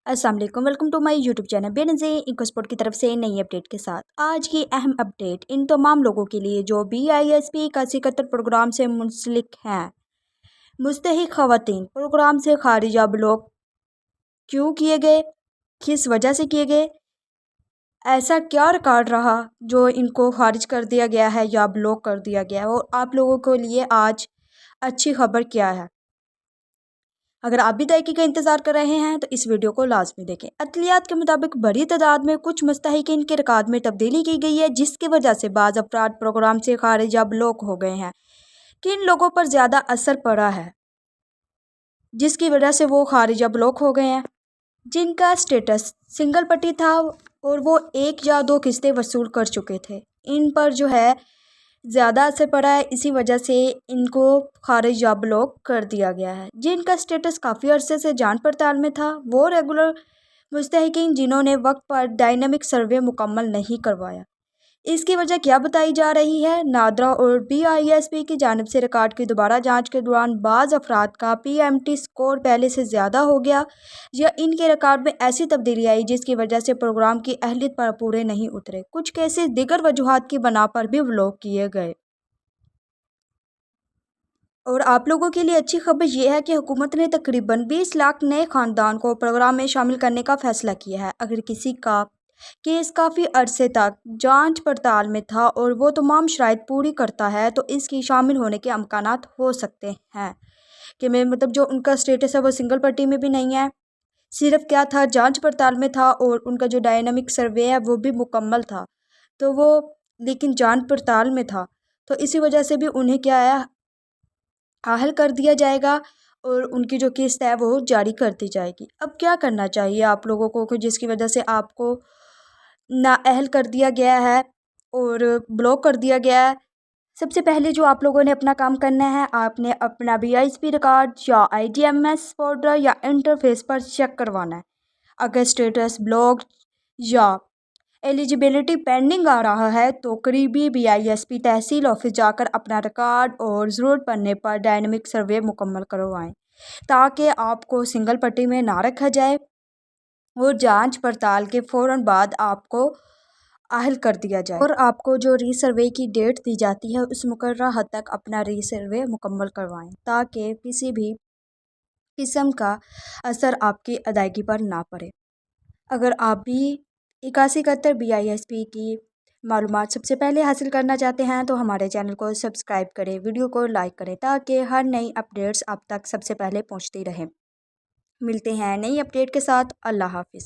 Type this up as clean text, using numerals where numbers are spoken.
السلام علیکم، welcome to my YouTube channel Benazir eco sport کی طرف سے نئی اپڈیٹ کے ساتھ آج کی اہم اپڈیٹ ان تمام لوگوں کے لیے جو BISP کا 71 پروگرام سے منسلک ہیں۔ مستحق خواتین پروگرام سے خارج یا بلاک کیوں کیے گئے، کس وجہ سے کیے گئے، ایسا کیا ریکارڈ رہا جو ان کو خارج کر دیا گیا ہے یا بلاک کر دیا گیا ہے، اور آپ لوگوں کے لیے آج اچھی خبر کیا ہے۔ اگر آپ بھی تحقیق کا انتظار کر رہے ہیں تو اس ویڈیو کو لازمی دیکھیں۔ عدلیات کے مطابق بڑی تعداد میں کچھ مستحقین کے ریکارڈ میں تبدیلی کی گئی ہے، جس کی وجہ سے بعض افراد پروگرام سے خارج یا بلاک ہو گئے ہیں۔ کن لوگوں پر زیادہ اثر پڑا ہے جس کی وجہ سے وہ خارج یا بلاک ہو گئے ہیں؟ جن کا سٹیٹس سنگل پٹی تھا اور وہ 1 یا 2 قسطیں وصول کر چکے تھے، ان پر زیادہ اثر پڑا ہے، اسی وجہ سے ان کو خارج یا بلاک کر دیا گیا ہے۔ جن کا سٹیٹس کافی عرصے سے جانچ پڑتال میں تھا، وہ ریگولر مستحقین جنہوں نے وقت پر ڈائنامک سروے مکمل نہیں کروایا۔ اس کی وجہ کیا بتائی جا رہی ہے؟ نادرا اور BISP کی جانب سے ریکارڈ کی دوبارہ جانچ کے دوران بعض افراد کا PMT سکور پہلے سے زیادہ ہو گیا یا ان کے ریکارڈ میں ایسی تبدیلی آئی جس کی وجہ سے پروگرام کی اہلیت پر پورے نہیں اترے۔ کچھ کیسز دیگر وجوہات کی بنا پر بھی بلاک کیے گئے۔ اور آپ لوگوں کے لیے اچھی خبر یہ ہے کہ حکومت نے تقریباً 20 لاکھ نئے خاندان کو پروگرام میں شامل کرنے کا فیصلہ کیا ہے۔ اگر کسی کا کیس کافی عرصے تک جانچ پڑتال میں تھا اور وہ تمام شرائط پوری کرتا ہے تو اس کی شامل ہونے کے امکانات ہو سکتے ہیں کہ جو ان کا سٹیٹس ہے وہ سنگل پٹی میں بھی نہیں ہے، صرف کیا تھا، جانچ پڑتال میں تھا، اور ان کا جو ڈائنامک سروے ہے وہ بھی مکمل تھا، تو وہ لیکن جانچ پڑتال میں تھا، تو اسی وجہ سے بھی انہیں کیا ہے، حل کر دیا جائے گا اور ان کی جو قسط ہے وہ جاری کر دی جائے گی۔ اب کیا کرنا چاہیے آپ لوگوں کو جس کی وجہ سے آپ کو نااہل کر دیا گیا ہے اور بلاک کر دیا گیا ہے؟ سب سے پہلے جو آپ لوگوں نے اپنا کام کرنا ہے، آپ نے اپنا BISP ریکارڈ یا IDMS پورٹل یا انٹرفیس پر چیک کروانا ہے۔ اگر سٹیٹس بلاک یا ایلیجیبلٹی پینڈنگ آ رہا ہے تو قریبی BISP تحصیل آفس جا کر اپنا ریکارڈ اور ضرورت پڑنے پر ڈائنامک سروے مکمل کروائیں تاکہ آپ کو سنگل پٹی میں نہ رکھا جائے اور جانچ پڑتال کے فوراً بعد آپ کو اہل کر دیا جائے، اور آپ کو جو ری سروے کی ڈیٹ دی جاتی ہے اس مقررہ حد تک اپنا ری سروے مکمل کروائیں تاکہ کسی بھی قسم کا اثر آپ کی ادائیگی پر نہ پڑے۔ اگر آپ بھی 8171 BISP کی معلومات سب سے پہلے حاصل کرنا چاہتے ہیں تو ہمارے چینل کو سبسکرائب کریں، ویڈیو کو لائک کریں تاکہ ہر نئی اپڈیٹس آپ تک سب سے پہلے پہنچتی رہیں۔ ملتے ہیں نئی اپڈیٹ کے ساتھ۔ اللہ حافظ۔